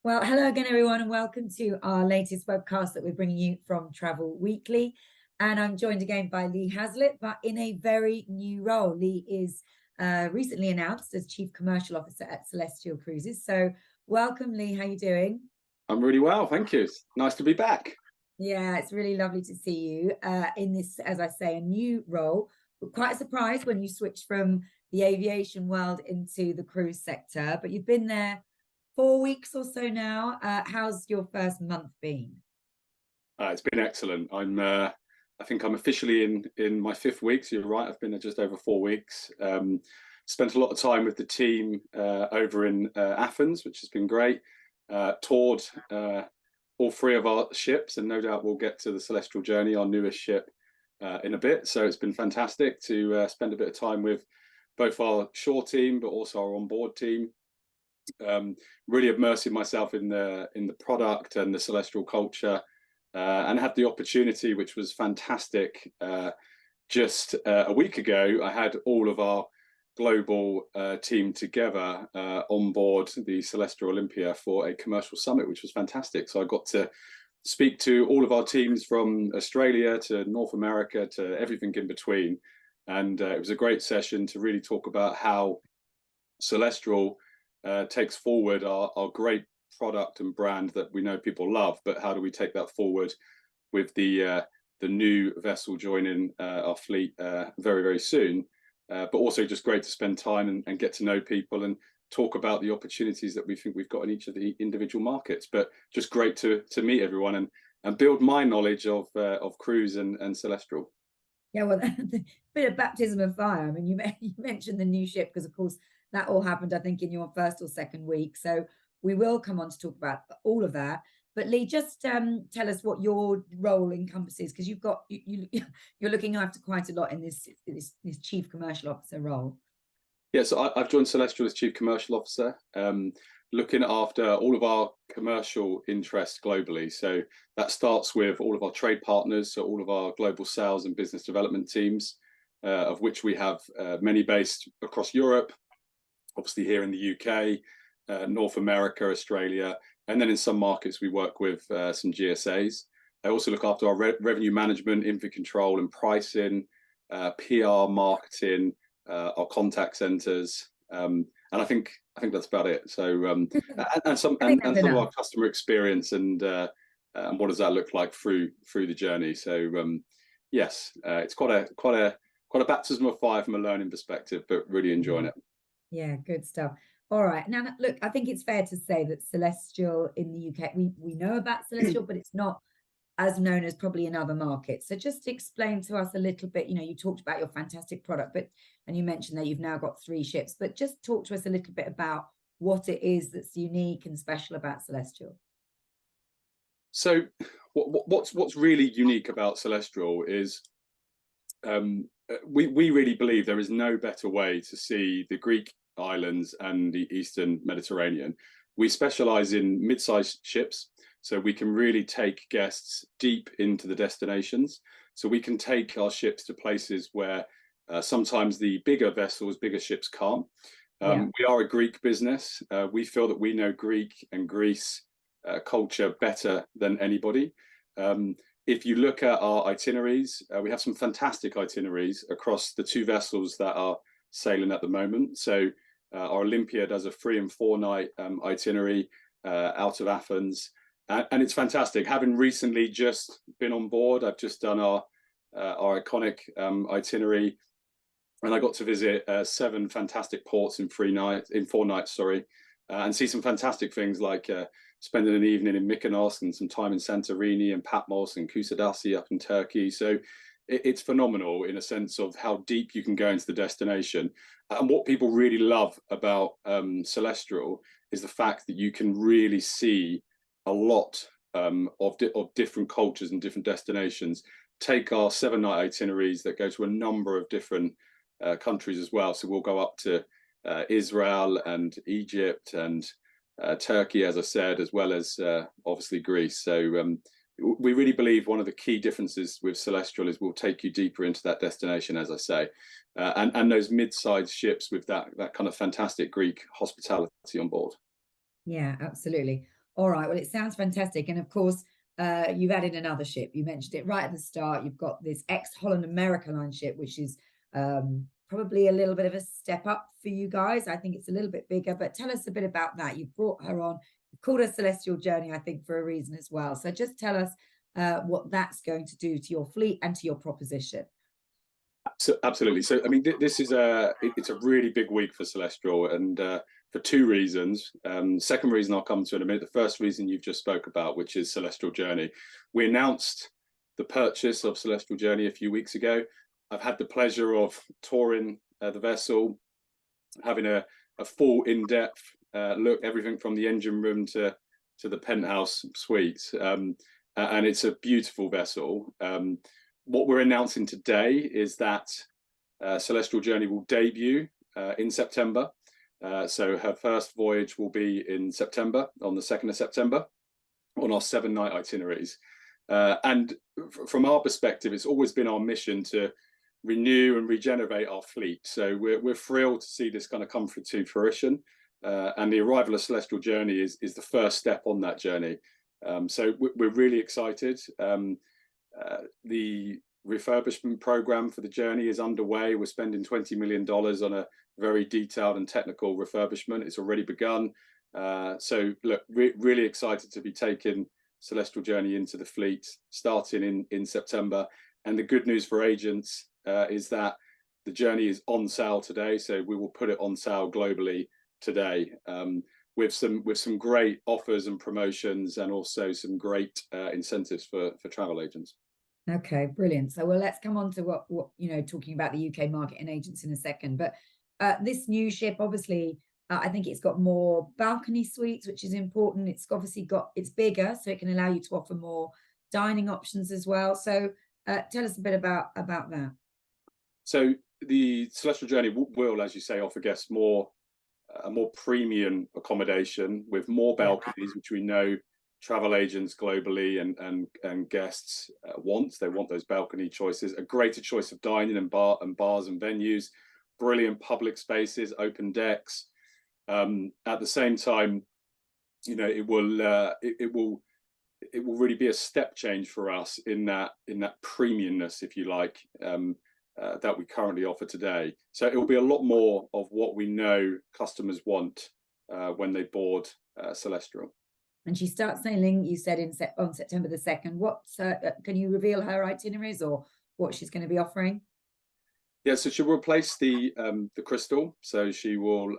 Well, hello again, everyone, and welcome to our latest webcast that we're bringing you from Travel Weekly. And I'm joined again by Lee Haslett, but in a very new role. Lee is recently announced as Chief Commercial Officer at Celestyal Cruises. So welcome, Lee. How are you doing? I'm really well, thank you. It's nice to be back. Yeah, it's really lovely to see you in this, as I say, a new role. But quite surprised when you switched from the aviation world into the cruise sector, but you've been there 4 weeks or so now. How's your first month been? It's been excellent. I think I'm officially in my fifth week. So you're right. I've been there just over 4 weeks. Spent a lot of time with the team over in Athens, which has been great. Toured all three of our ships, and no doubt we'll get to the Celestial Journey, our newest ship, in a bit. So it's been fantastic to spend a bit of time with both our shore team, but also our onboard team. Really immersing myself in the product and the Celestial culture, and had the opportunity, which was fantastic. Just a week ago, I had all of our global team together on board the Celestial Olympia for a commercial summit, which was fantastic. So I got to speak to all of our teams from Australia to North America to everything in between, and it was a great session to really talk about how Celestial takes forward our great product and brand that we know people love, but how do we take that forward with the new vessel joining our fleet very, very soon, but also just great to spend time and get to know people and talk about the opportunities that we think we've got in each of the individual markets. But just great to meet everyone and build my knowledge of cruise and Celestial. Yeah, well, a bit of baptism of fire. I mean, you mentioned the new ship because, of course, that all happened, I think, in your first or second week. So we will come on to talk about all of that. But Lee, just tell us what your role encompasses, because you've got you're looking after quite a lot in this Chief Commercial Officer role. Yeah, so I've joined Celestial as Chief Commercial Officer, looking after all of our commercial interests globally. So that starts with all of our trade partners, so all of our global sales and business development teams, of which we have many based across Europe, obviously here in the UK, North America, Australia, and then in some markets we work with some GSAs. I also look after our revenue management, inventory control and pricing, PR, marketing, our contact centers, and I think that's about it. So and some of our customer experience and what does that look like through the journey. So yes, it's quite a baptism of fire from a learning perspective, but really enjoying it. Yeah, good stuff. All right. Now, look, I think it's fair to say that Celestial in the UK, we know about Celestial, but it's not as known as probably in other markets. So just explain to us a little bit, you talked about your fantastic product, and you mentioned that you've now got 3 ships, but just talk to us a little bit about what it is that's unique and special about Celestial. So what's really unique about Celestial is we really believe there is no better way to see the Greek islands and the Eastern Mediterranean. We specialize in mid-sized ships, so we can really take guests deep into the destinations. So we can take our ships to places where sometimes the bigger vessels, bigger ships can't. We are a Greek business. We feel that we know Greek and Greece culture better than anybody. If you look at our itineraries, we have some fantastic itineraries across the 2 vessels that are sailing at the moment. So our Olympia does a 3 and 4 night itinerary out of Athens, and it's fantastic. Having recently just been on board, I've just done our iconic itinerary, and I got to visit 7 fantastic ports in 4 nights, and see some fantastic things like spending an evening in Mykonos and some time in Santorini and Patmos and Kusadasi up in Turkey. So it's phenomenal in a sense of how deep you can go into the destination. And what people really love about Celestial is the fact that you can really see a lot of different cultures and different destinations. Take our 7-night itineraries that go to a number of different countries as well. So we'll go up to Israel and Egypt and Turkey, as I said, as well as obviously Greece. So we really believe one of the key differences with Celestial is we'll take you deeper into that destination, as I say, and those mid-sized ships with that kind of fantastic Greek hospitality on board. Yeah, absolutely. All right. Well, it sounds fantastic. And of course, you've added another ship. You mentioned it right at the start. You've got this ex-Holland America line ship, which is probably a little bit of a step up for you guys. I think it's a little bit bigger, but tell us a bit about that. You've brought her on. You've called her Celestial Journey, I think, for a reason as well. So just tell us what that's going to do to your fleet and to your proposition. So, absolutely. So, I mean, this is it's a really big week for Celestial, and for two reasons. Second reason I'll come to in a minute. The first reason you've just spoke about, which is Celestial Journey. We announced the purchase of Celestial Journey a few weeks ago. I've had the pleasure of touring the vessel, having a full in-depth look, everything from the engine room to the penthouse suite, and it's a beautiful vessel. What we're announcing today is that Celestial Journey will debut in September. So her first voyage will be in September, on the 2nd of September, on our 7-night itineraries. And from our perspective, it's always been our mission to renew and regenerate our fleet. So we're thrilled to see this kind of come to fruition. And the arrival of Celestial Journey is the first step on that journey. So we're really excited. The refurbishment program for the Journey is underway. We're spending $20 million on a very detailed and technical refurbishment. It's already begun. So look, really excited to be taking Celestial Journey into the fleet starting in September. And the good news for agents is that the Journey is on sale today. So we will put it on sale globally today, with some great offers and promotions, and also some great incentives for travel agents. Okay, brilliant. So, well, let's come on to what talking about the UK market and agents in a second. But this new ship, obviously, I think it's got more balcony suites, which is important. It's obviously it's bigger, so it can allow you to offer more dining options as well. So, tell us a bit about that. So, the Celestial Journey will, as you say, offer guests a more premium accommodation with more balconies, which we know travel agents globally and guests want. They want those balcony choices, a greater choice of dining and bars and venues, brilliant public spaces, open decks. At the same time, it will really be a step change for us in that premiumness, if you like, that we currently offer today. So it will be a lot more of what we know customers want when they board Celestial. And she starts sailing, you said, on September the 2nd. What can you reveal her itineraries or what she's going to be offering? Yeah, so she will replace the Crystal. So she will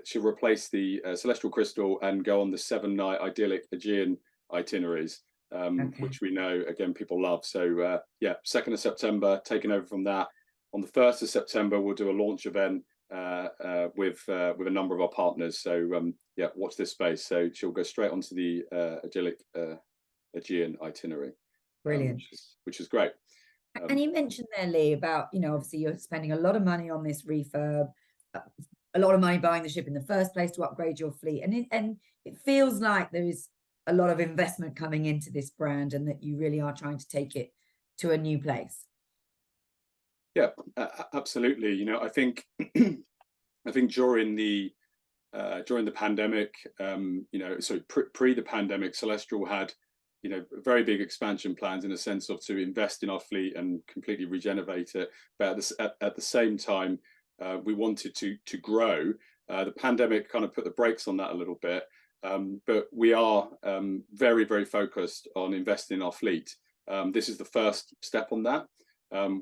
she'll replace the Celestial Crystal and go on the 7-night idyllic Aegean itineraries, which we know again people love. So 2nd of September, taking over from that. On the 1st of September, we'll do a launch event with a number of our partners. So watch this space. So she'll go straight onto the idyllic Aegean itinerary. Brilliant. Which is great. And you mentioned there, Lee, about obviously you're spending a lot of money on this refurb, a lot of money buying the ship in the first place to upgrade your fleet, and it feels like there is a lot of investment coming into this brand, and that you really are trying to take it to a new place. Yeah, absolutely. I think during the pandemic, so pre the pandemic, Celestial had very big expansion plans in a sense of to invest in our fleet and completely regenerate it. But at the same time, we wanted to grow. The pandemic kind of put the brakes on that a little bit, but we are very, very focused on investing in our fleet. This is the first step on that.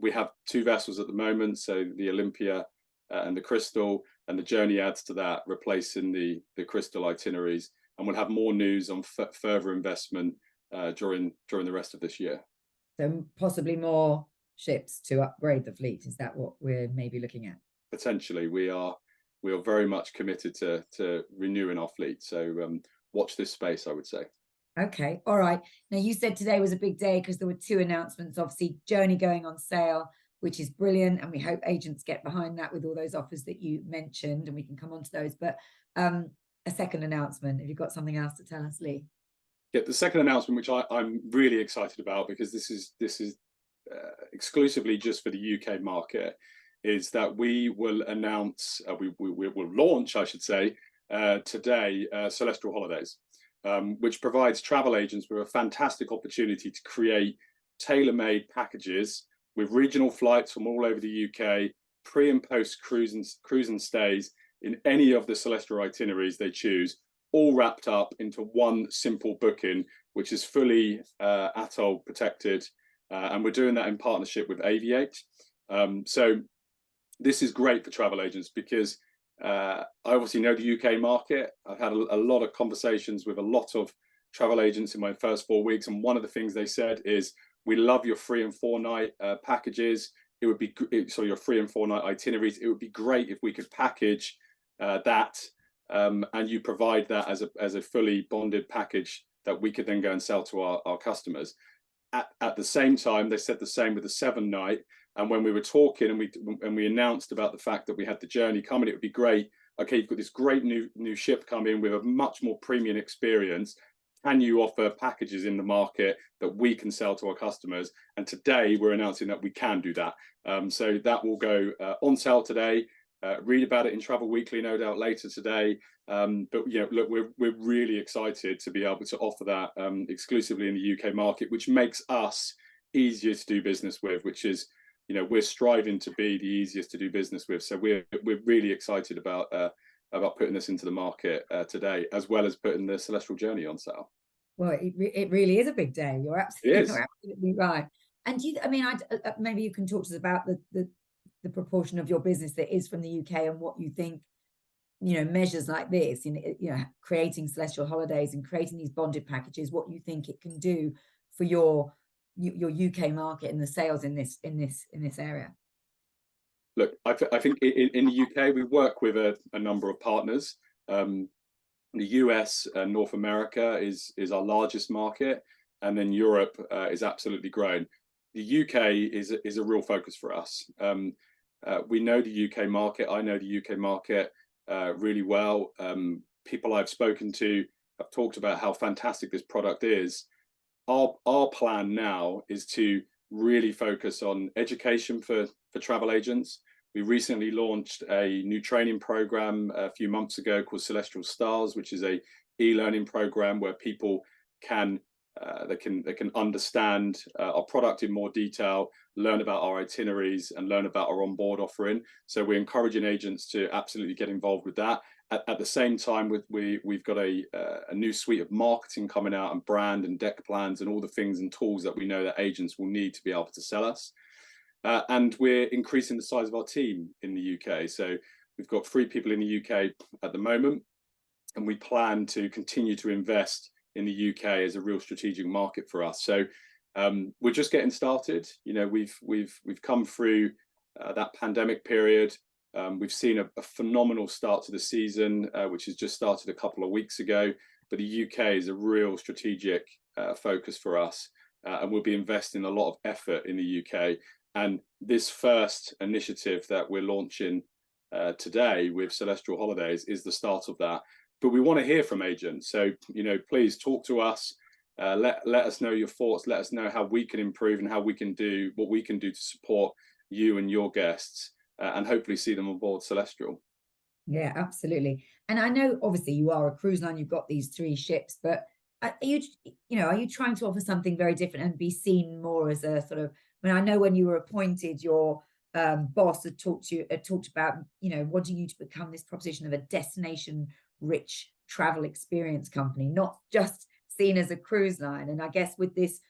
We have 2 vessels at the moment, so the Olympia and the Crystal, and the Journey adds to that, replacing the Crystal itineraries. And we'll have more news on further investment during the rest of this year. So possibly more ships to upgrade the fleet. Is that what we're maybe looking at? Potentially, we are very much committed to renewing our fleet. So watch this space, I would say. Okay, all right. Now, you said today was a big day because there were 2 announcements. Obviously, Journey going on sale, which is brilliant, and we hope agents get behind that with all those offers that you mentioned, and we can come on to those. But a second announcement, have you got something else to tell us, Lee? Yeah, the second announcement, which I'm really excited about, because this is exclusively just for the UK market, is that we will announce, we will launch, I should say, today Celestyal Holidays, which provides travel agents with a fantastic opportunity to create tailor-made packages with regional flights from all over the UK, pre and post cruise and stays in any of the Celestyal itineraries they choose, all wrapped up into one simple booking, which is fully atoll protected. And we're doing that in partnership with Aviate. So this is great for travel agents because I obviously know the UK market. I've had a lot of conversations with a lot of travel agents in my first 4 weeks. And one of the things they said is, we love your 3 and 4 night packages. It would be, sorry, your 3 and 4 night itineraries. It would be great if we could package that and you provide that as a fully bonded package that we could then go and sell to our customers. At the same time, they said the same with the 7 night. And when we were talking and we announced about the fact that we had the journey coming, it would be great. Okay, you've got this great new ship coming with a much more premium experience. Can you offer packages in the market that we can sell to our customers? And today we're announcing that we can do that. So that will go on sale today. Read about it in Travel Weekly, no doubt, later today. But look, we're really excited to be able to offer that exclusively in the UK market, which makes us easier to do business with, which is, we're striving to be the easiest to do business with. So we're really excited about putting this into the market today, as well as putting the Celestyal Journey on sale. Well, it really is a big day. You're absolutely right. And maybe you can talk to us about the proportion of your business that is from the UK and what you think, measures like this, creating Celestyal Holidays and creating these bonded packages, what you think it can do for your UK market and the sales in this area. Look, I think in the UK we work with a number of partners. The US and North America is our largest market, and then Europe is absolutely growing. The UK is a real focus for us. We know the UK market. I know the UK market really well. People I've spoken to have talked about how fantastic this product is. Our plan now is to really focus on education for travel agents. We recently launched a new training program a few months ago called Celestyal Stars, which is a e-learning program where people can understand our product in more detail, learn about our itineraries, and learn about our onboard offering. So we're encouraging agents to absolutely get involved with that. At the same time, we've got a new suite of marketing coming out, and brand and deck plans and all the things and tools that we know that agents will need to be able to sell us. And we're increasing the size of our team in the UK. So we've got 3 people in the UK at the moment, and we plan to continue to invest in the UK as a real strategic market for us. So we're just getting started. We've come through that pandemic period. We've seen a phenomenal start to the season, which has just started a couple of weeks ago. But the UK is a real strategic focus for us, and we'll be investing a lot of effort in the UK. And this first initiative that we're launching today with Celestyal Holidays is the start of that. But we want to hear from agents. So, please talk to us. Let us know your thoughts. Let us know how we can improve and how we can do what we can do to support you and your guests, and hopefully see them on board Celestyal. Yeah, absolutely. And I know obviously you are a cruise line, you've got these 3 ships, but are you trying to offer something very different and be seen more as a sort of, I know when you were appointed, your boss had talked about, wanting you to become this proposition of a destination rich travel experience company, not just seen as a cruise line. And I guess with this,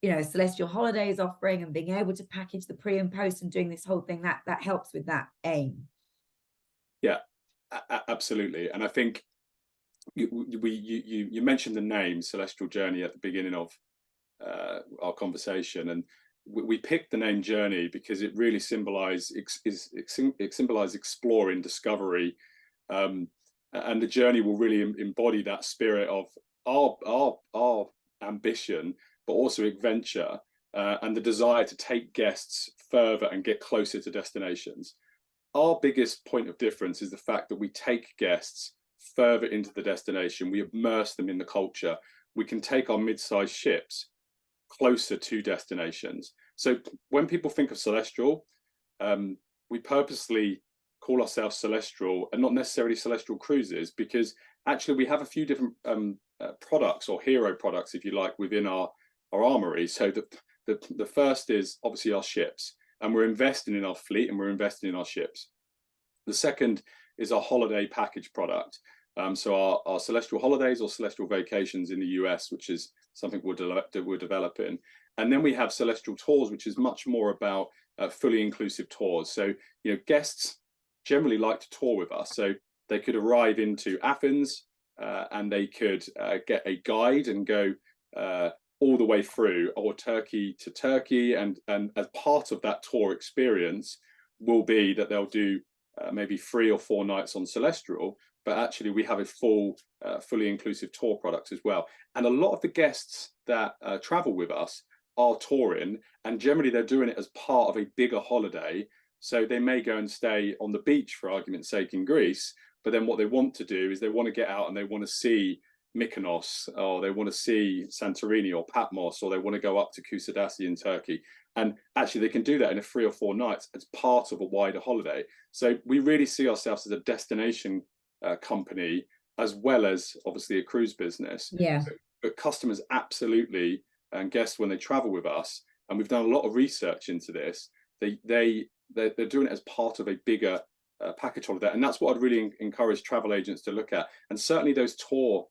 Celestyal Holidays offering and being able to package the pre and post and doing this whole thing, that helps with that aim. Yeah, absolutely. And I think you mentioned the name Celestyal Journey at the beginning of our conversation, and we picked the name Journey because it really symbolizes exploring, discovery, and the journey will really embody that spirit of our ambition, but also adventure, and the desire to take guests further and get closer to destinations. Our biggest point of difference is the fact that we take guests further into the destination. We immerse them in the culture. We can take our mid-sized ships closer to destinations. So when people think of Celestyal, we purposely call ourselves Celestyal and not necessarily Celestyal Cruises, because actually we have a few different products, or hero products, if you like, within our armory. So the first is obviously our ships, and we're investing in our fleet and we're investing in our ships. The second is our holiday package product. So our Celestyal Holidays or Celestyal Vacations in the US, which is something we're developing. And then we have Celestyal Tours, which is much more about fully inclusive tours. So, you know, guests generally like to tour with us. So they could arrive into Athens and they could get a guide and go all the way through, or Turkey to Turkey. And as part of that tour experience will be that they'll do maybe 3 or 4 nights on Celestyal, but actually we have a fully inclusive tour product as well. And a lot of the guests that travel with us are touring, and generally they're doing it as part of a bigger holiday. So they may go and stay on the beach, for argument's sake, in Greece, but then what they want to do is they want to get out and they want to see Mykonos, or they want to see Santorini or Patmos, or they want to go up to Kusadasi in Turkey. And actually they can do that in a 3 or 4 nights as part of a wider holiday. So we really see ourselves as a destination company, as well as obviously a cruise business. Yeah. But customers absolutely, and guests, when they travel with us, and we've done a lot of research into this, they're doing it as part of a bigger package holiday. And that's what I'd really encourage travel agents to look at. And certainly those tour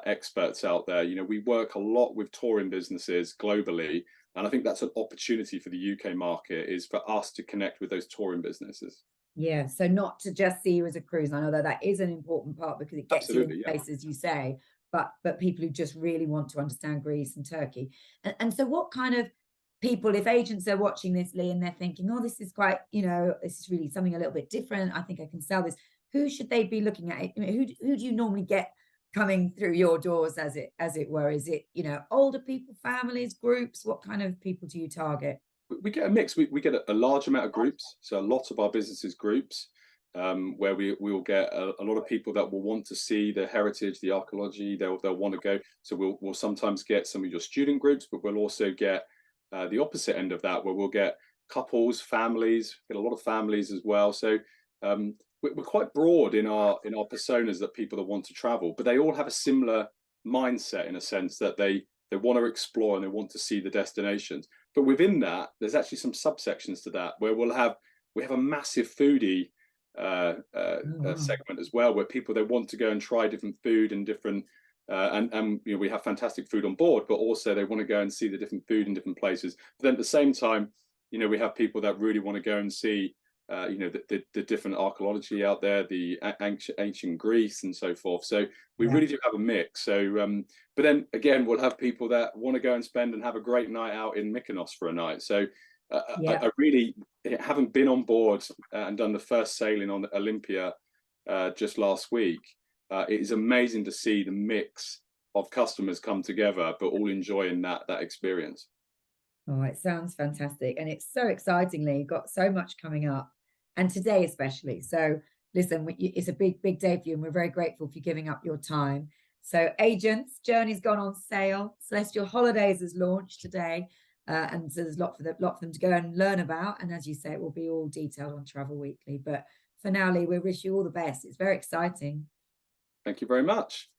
experts out there, you know, we work a lot with touring businesses globally, and I think that's an opportunity for the UK market, is for us to connect with those touring businesses. Yeah, so not to just see you as a cruise. I know that is an important part, because it gets Absolutely, you in yeah. places, you say, but people who just really want to understand Greece and Turkey. And so what kind of people, if agents are watching this, Lee, and they're thinking, oh, this is quite, you know, this is really something a little bit different, I think I can sell this, who should they be looking at? I mean, who do you normally get coming through your doors, as it were? Is it, you know, older people, families, groups? What kind of people do you target? We get a mix. We get a large amount of groups. So a lot of our business is groups, where we will get a lot of people that will want to see the heritage, the archaeology. They'll want to go. So we'll sometimes get some of your student groups, but we'll also get the opposite end of that, where we'll get couples, families, get a lot of families as well. So we're quite broad in our personas, that people that want to travel, but they all have a similar mindset, in a sense that they want to explore and they want to see the destinations. But within that, there's actually some subsections to that, where we have a massive foodie segment as well, where people, they want to go and try different food and different and you know, we have fantastic food on board, but also they want to go and see the different food in different places. But then at the same time, you know, we have people that really want to go and see you know, the different archaeology out there, the ancient Greece and so forth. So we really do have a mix. So but then again, we'll have people that want to go and spend and have a great night out in Mykonos for a night. So I really, having been on board and done the first sailing on Olympia just last week, it is amazing to see the mix of customers come together, but all enjoying that experience. Oh, it sounds fantastic. And it's so excitingly, you've got so much coming up, and today especially. So listen, it's a big day for you, and we're very grateful for you giving up your time. So agents, Journey's gone on sale. Celestyal Holidays has launched today. And so there's a lot for them to go and learn about. And as you say, it will be all detailed on Travel Weekly. But for now, Lee, we wish you all the best. It's very exciting. Thank you very much.